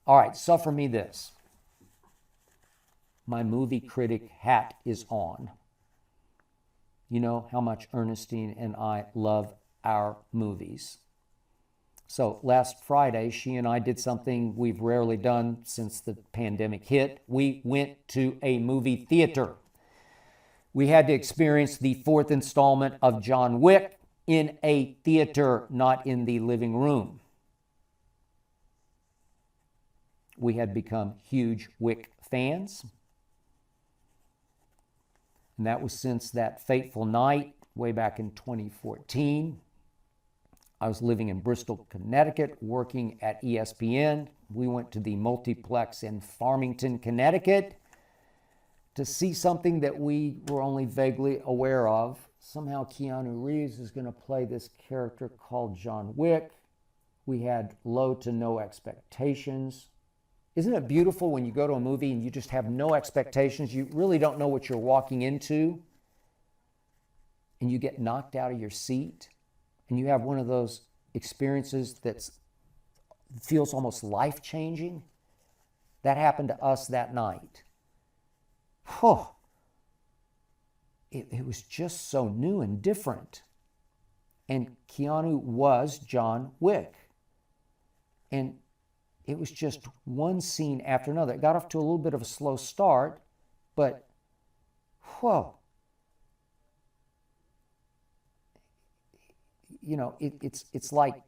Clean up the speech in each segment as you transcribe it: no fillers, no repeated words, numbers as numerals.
All right, suffer me this. My movie critic hat is on. You know how much Ernestine and I love our movies. So last Friday, she and I did something we've rarely done since the pandemic hit. We went to a movie theater. We had to experience the fourth installment of John Wick in a theater, not in the living room. We had become huge Wick fans. And that was since that fateful night way back in 2014. I was living in Bristol, Connecticut, working at ESPN. We went to the multiplex in Farmington, Connecticut to see something that we were only vaguely aware of. Somehow Keanu Reeves is going to play this character called John Wick. We had low to no expectations. Isn't it beautiful when you go to a movie and you just have no expectations? You really don't know what you're walking into, and you get knocked out of your seat, and you have one of those experiences that feels almost life-changing? That happened to us that night. Oh, it was just so new and different. And Keanu was John Wick. And it was just one scene after another. It got off to a little bit of a slow start, but whoa. You know, it's like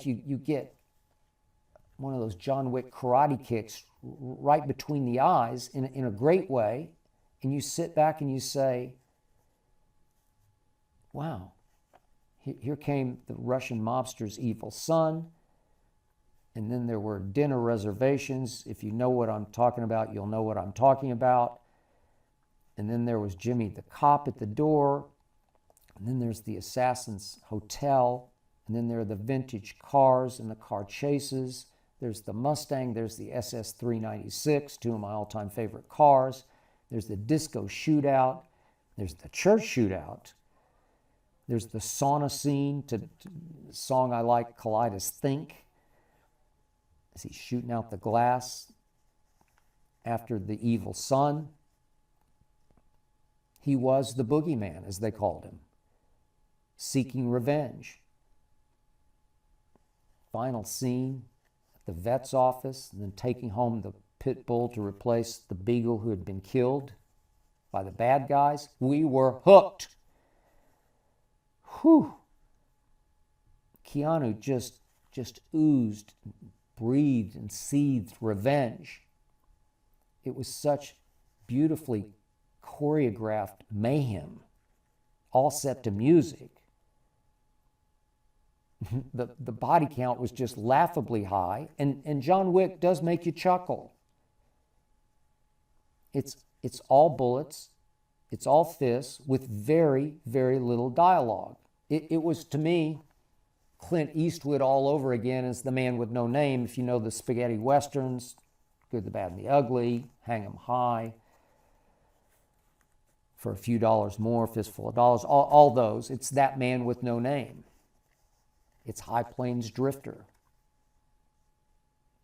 you get one of those John Wick karate kicks right between the eyes in a great way, and you sit back and you say, wow, here came the Russian mobster's evil son. And then there were dinner reservations. If you know what I'm talking about, you'll know what I'm talking about. And then there was Jimmy the cop at the door. And then there's the Assassin's Hotel. And then there are the vintage cars and the car chases. There's the Mustang. There's the SS396, two of my all-time favorite cars. There's the disco shootout. There's the church shootout. There's the sauna scene to the song I like, Kaleidos Think. As he's shooting out the glass after the evil son. He was the boogeyman, as they called him, seeking revenge. Final scene at the vet's office, and then taking home the pit bull to replace the beagle who had been killed by the bad guys. We were hooked. Whew. Keanu just oozed, breathed and seethed revenge. It was such beautifully choreographed mayhem, all set to music. The body count was just laughably high, and John Wick does make you chuckle. It's all bullets, it's all fists with very, very little dialogue. It was, to me, Clint Eastwood all over again as the man with no name. If you know the spaghetti westerns, Good, the Bad, and the Ugly, Hang 'em High, For a Few Dollars More, Fistful of Dollars, all those. It's that man with no name. It's High Plains Drifter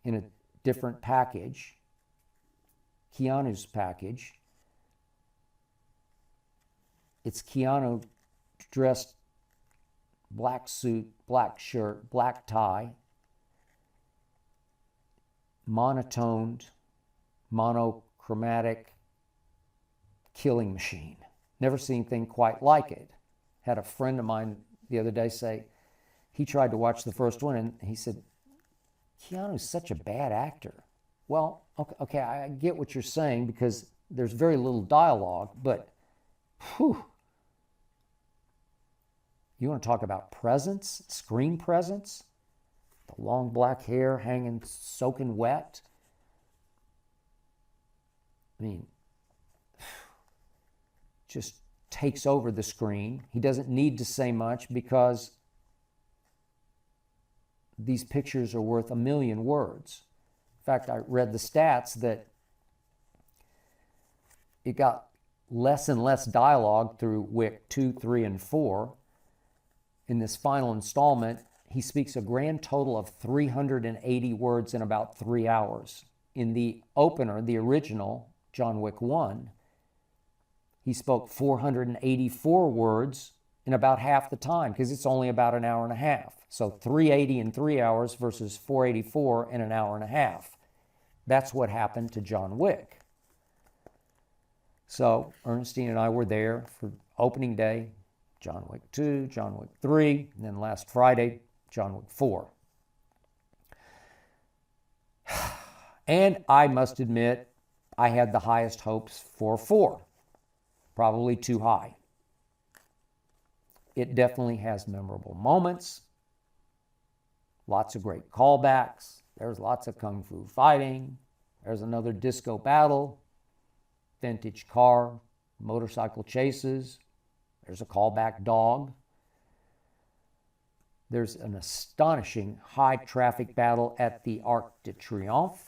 in a different package, Keanu's package. It's Keanu dressed black suit, black shirt, black tie, monotoned, monochromatic killing machine. Never seen anything quite like it. Had a friend of mine the other day say, he tried to watch the first one and he said, Keanu's such a bad actor. Well, okay, I get what you're saying because there's very little dialogue, but whew. You want to talk about presence, screen presence? The long black hair hanging, soaking wet. I mean, just takes over the screen. He doesn't need to say much because these pictures are worth 1,000,000 words. In fact, I read the stats that it got less and less dialogue through Wick 2, 3, and 4. In this final installment, he speaks a grand total of 380 words in about 3 hours. In the opener, the original, John Wick 1, he spoke 484 words in about half the time, because it's only about an hour and a half. So 380 in 3 hours versus 484 in an hour and a half. That's what happened to John Wick. So Ernestine and I were there for opening day, John Wick 2, John Wick 3, and then last Friday, John Wick 4. And I must admit, I had the highest hopes for 4. Probably too high. It definitely has memorable moments, lots of great callbacks. There's lots of kung fu fighting. There's another disco battle, vintage car, motorcycle chases. There's a callback dog. There's an astonishing high traffic battle at the Arc de Triomphe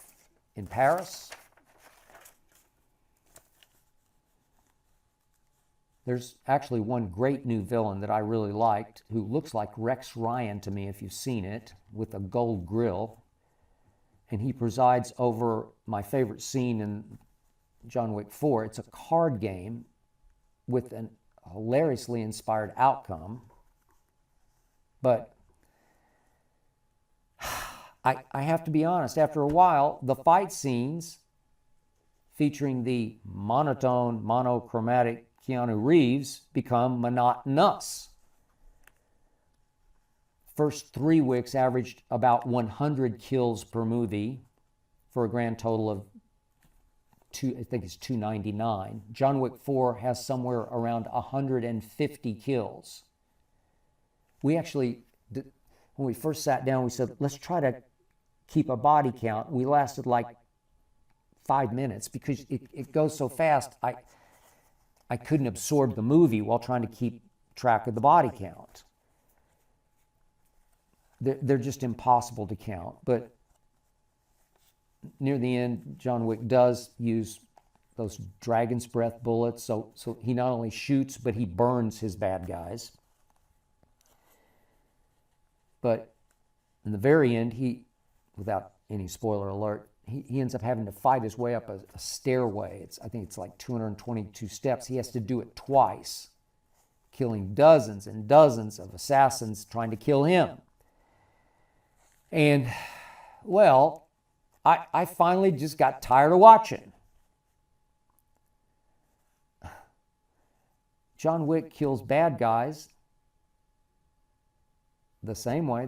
in Paris. There's actually one great new villain that I really liked, who looks like Rex Ryan to me, if you've seen it, with a gold grill. And he presides over my favorite scene in John Wick 4. It's a card game with an hilariously inspired outcome. But I have to be honest, after a while, the fight scenes featuring the monochromatic Keanu Reeves become monotonous. First 3 Wicks averaged about 100 kills per movie for a grand total of I think it's 299. John Wick 4 has somewhere around 150 kills. We actually, when we first sat down, we said, let's try to keep a body count. We lasted like 5 minutes because it goes so fast. I couldn't absorb the movie while trying to keep track of the body count. They're just impossible to count. But near the end, John Wick does use those dragon's breath bullets. So he not only shoots, but he burns his bad guys. But in the very end, without any spoiler alert, he ends up having to fight his way up a stairway. I think it's like 222 steps. He has to do it twice, killing dozens and dozens of assassins trying to kill him. And, well, I finally just got tired of watching. John Wick kills bad guys the same way,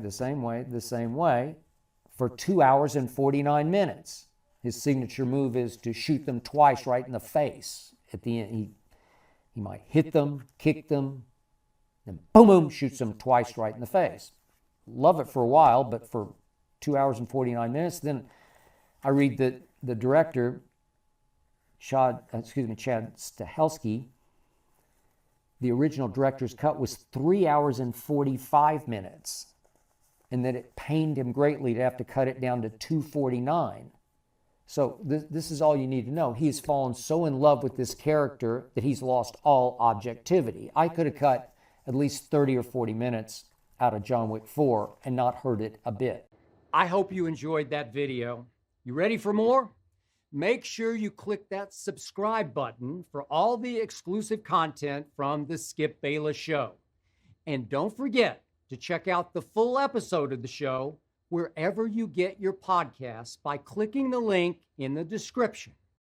for 2 hours and 49 minutes. His signature move is to shoot them twice right in the face. At the end, he might hit them, kick them, then boom, boom, shoots them twice right in the face. Love it for a while, but for 2 hours and 49 minutes, then I read that the director, Chad Stahelski, the original director's cut was 3 hours and 45 minutes. And that it pained him greatly to have to cut it down to 2:49. So this is all you need to know. He has fallen so in love with this character that he's lost all objectivity. I could have cut at least 30 or 40 minutes out of John Wick 4 and not hurt it a bit. I hope you enjoyed that video. You ready for more? Make sure you click that subscribe button for all the exclusive content from the Skip Bayless Show. And don't forget to check out the full episode of the show wherever you get your podcasts by clicking the link in the description.